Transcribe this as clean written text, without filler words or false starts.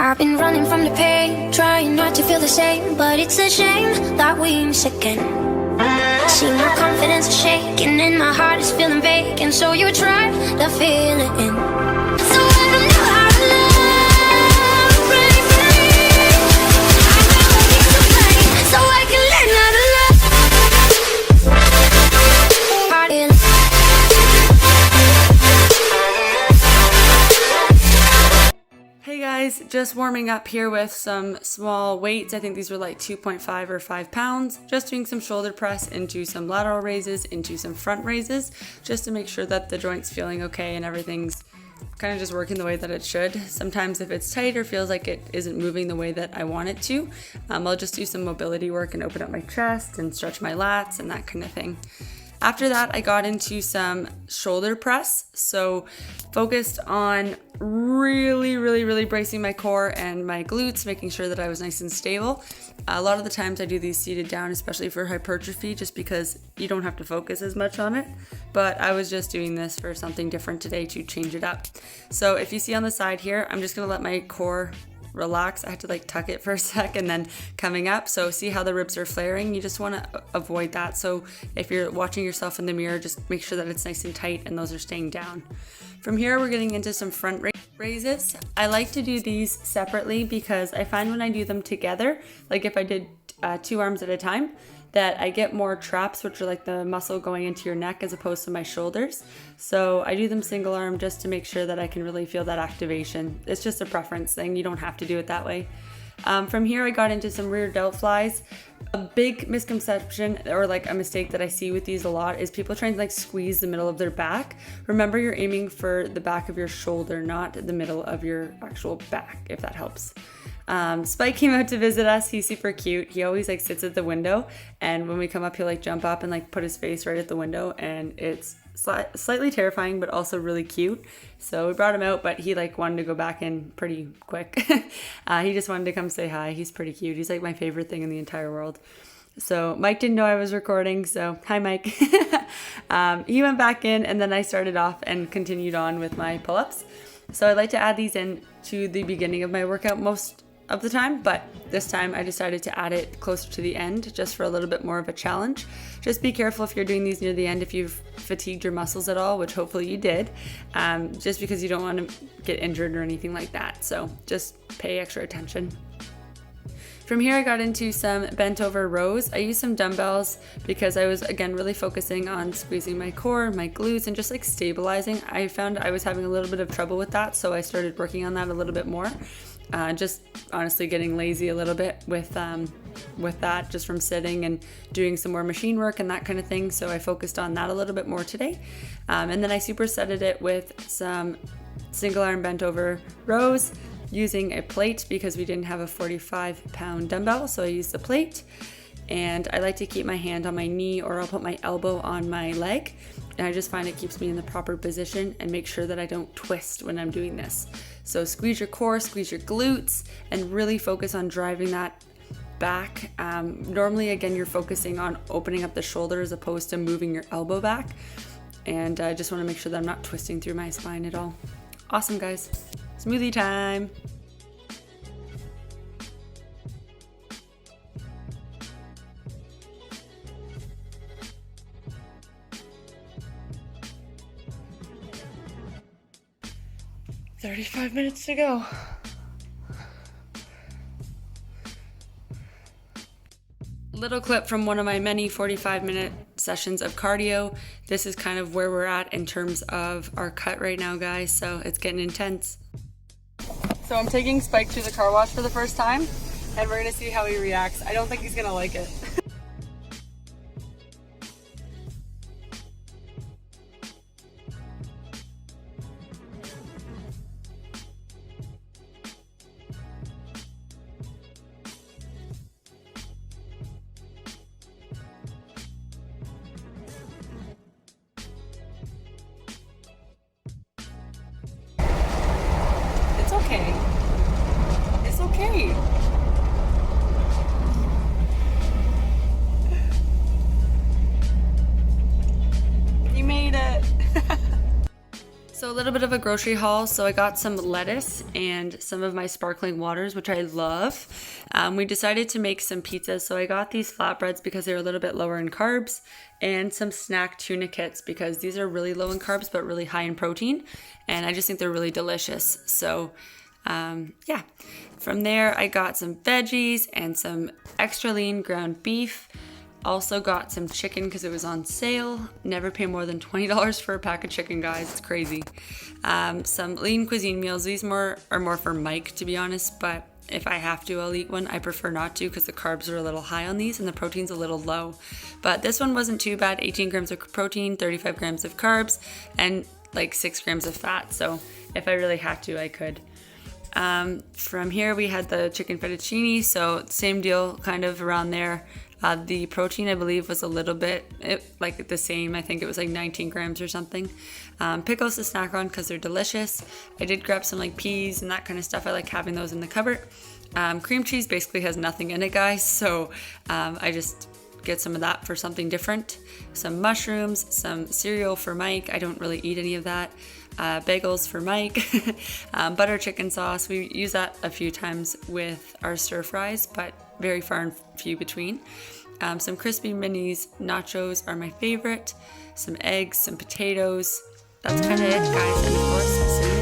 I've been running from the pain, trying not to feel the same, but it's a shame that we miss again. See, my confidence is shaking and my heart is feeling vacant, so you try to fill it in. So I don't know how to love really free. I've been looking to blame, so I can learn how to love. Hey guys, just warming up here with some small weights. I think these were like 2.5 or 5 pounds. Just doing some shoulder press into some lateral raises, into some front raises, just to make sure that the joint's feeling okay and everything's kind of just working the way that it should. Sometimes if it's tight or feels like it isn't moving the way that I want it to, I'll just do some mobility work and open up my chest and stretch my lats and that kind of thing. After that, I got into some shoulder press, so focused on really bracing my core and my glutes, making sure that I was nice and stable. A lot of the times I do these seated down, especially for hypertrophy, just because you don't have to focus as much on it. But I was just doing this for something different today to change it up. So if you see on the side here, I'm just gonna let my core relax. I had to like tuck it for a sec and then coming up. So see how the ribs are flaring? You just want to avoid that. So if you're watching yourself in the mirror, just make sure that it's nice and tight and those are staying down. From here, we're getting into some front raises. I like to do these separately because I find when I do them together, like if I did 2 arms at a time, that I get more traps, which are like the muscle going into your neck as opposed to my shoulders. So I do them single arm just to make sure that I can really feel that activation. It's just a preference thing. You don't have to do it that way. From here, I got into some rear delt flies. A big misconception or like a mistake that I see with these a lot is people trying to like squeeze the middle of their back. Remember, you're aiming for the back of your shoulder, not the middle of your actual back, if that helps. Spike came out to visit us. He's super cute. He always like sits at the window, and when we come up, he'll like jump up and like put his face right at the window, and it's slightly terrifying but also really cute. So we brought him out, but he like wanted to go back in pretty quick. He just wanted to come say hi. He's pretty cute. He's like my favorite thing in the entire world. So Mike didn't know I was recording, so hi Mike. He went back in, and then I started off and continued on with my pull-ups. So I like to add these in to the beginning of my workout most of the time, but this time I decided to add it closer to the end just for a little bit more of a challenge. Just be careful if you're doing these near the end, if you've fatigued your muscles at all, which hopefully you did, just because you don't want to get injured or anything like that. So just pay extra attention. From here, I got into some bent over rows. I used some dumbbells because I was, again, really focusing on squeezing my core, my glutes, and just like stabilizing. I found I was having a little bit of trouble with that, so I started working on that a little bit more. Just honestly getting lazy a little bit with that, just from sitting and doing some more machine work and that kind of thing. So I focused on that a little bit more today. And then I supersetted it with some single arm bent over rows using a plate because we didn't have a 45-pound dumbbell. So I used the plate, and I like to keep my hand on my knee, or I'll put my elbow on my leg. And I just find it keeps me in the proper position and make sure that I don't twist when I'm doing this. So squeeze your core, squeeze your glutes, and really focus on driving that back. Normally, again, you're focusing on opening up the shoulder as opposed to moving your elbow back. And I just want to make sure that I'm not twisting through my spine at all. Awesome, guys. Smoothie time. "35 minutes to go." Little clip from one of my many 45-minute sessions of cardio. This is kind of where we're at in terms of our cut right now, guys, so it's getting intense. So I'm taking Spike to the car wash for the first time, and we're gonna see how he reacts. I don't think he's gonna like it. Okay. It's okay. little bit of a grocery haul. So I got some lettuce and some of my sparkling waters, which I love. We decided to make some pizzas. So I got these flatbreads because they're a little bit lower in carbs, and some snack tuna kits because these are really low in carbs but really high in protein. And I just think they're really delicious. So yeah, from there I got some veggies and some extra lean ground beef. Also got some chicken because it was on sale. Never pay more than $20 for a pack of chicken, guys. It's crazy. Some lean cuisine meals. These are more for Mike, to be honest, but if I have to, I'll eat one. I prefer not to because the carbs are a little high on these and the protein's a little low. But this one wasn't too bad. 18 grams of protein, 35 grams of carbs, and like 6 grams of fat. So if I really had to, I could. From here we had the chicken fettuccine, so same deal, kind of around there. The protein, I believe, was a little bit like the same. I think it was like 19 grams or something. Pickles to snack on because they're delicious. I did grab some like peas and that kind of stuff. I like having those in the cupboard. Cream cheese basically has nothing in it, guys, so I just get some of that for something different. Some mushrooms, some cereal for Mike. I don't really eat any of that. Bagels for Mike. Butter chicken sauce. We use that a few times with our stir fries, but very far and few between. Some crispy minis. Nachos are my favorite. Some eggs, some potatoes. That's kind of it, guys. And of course,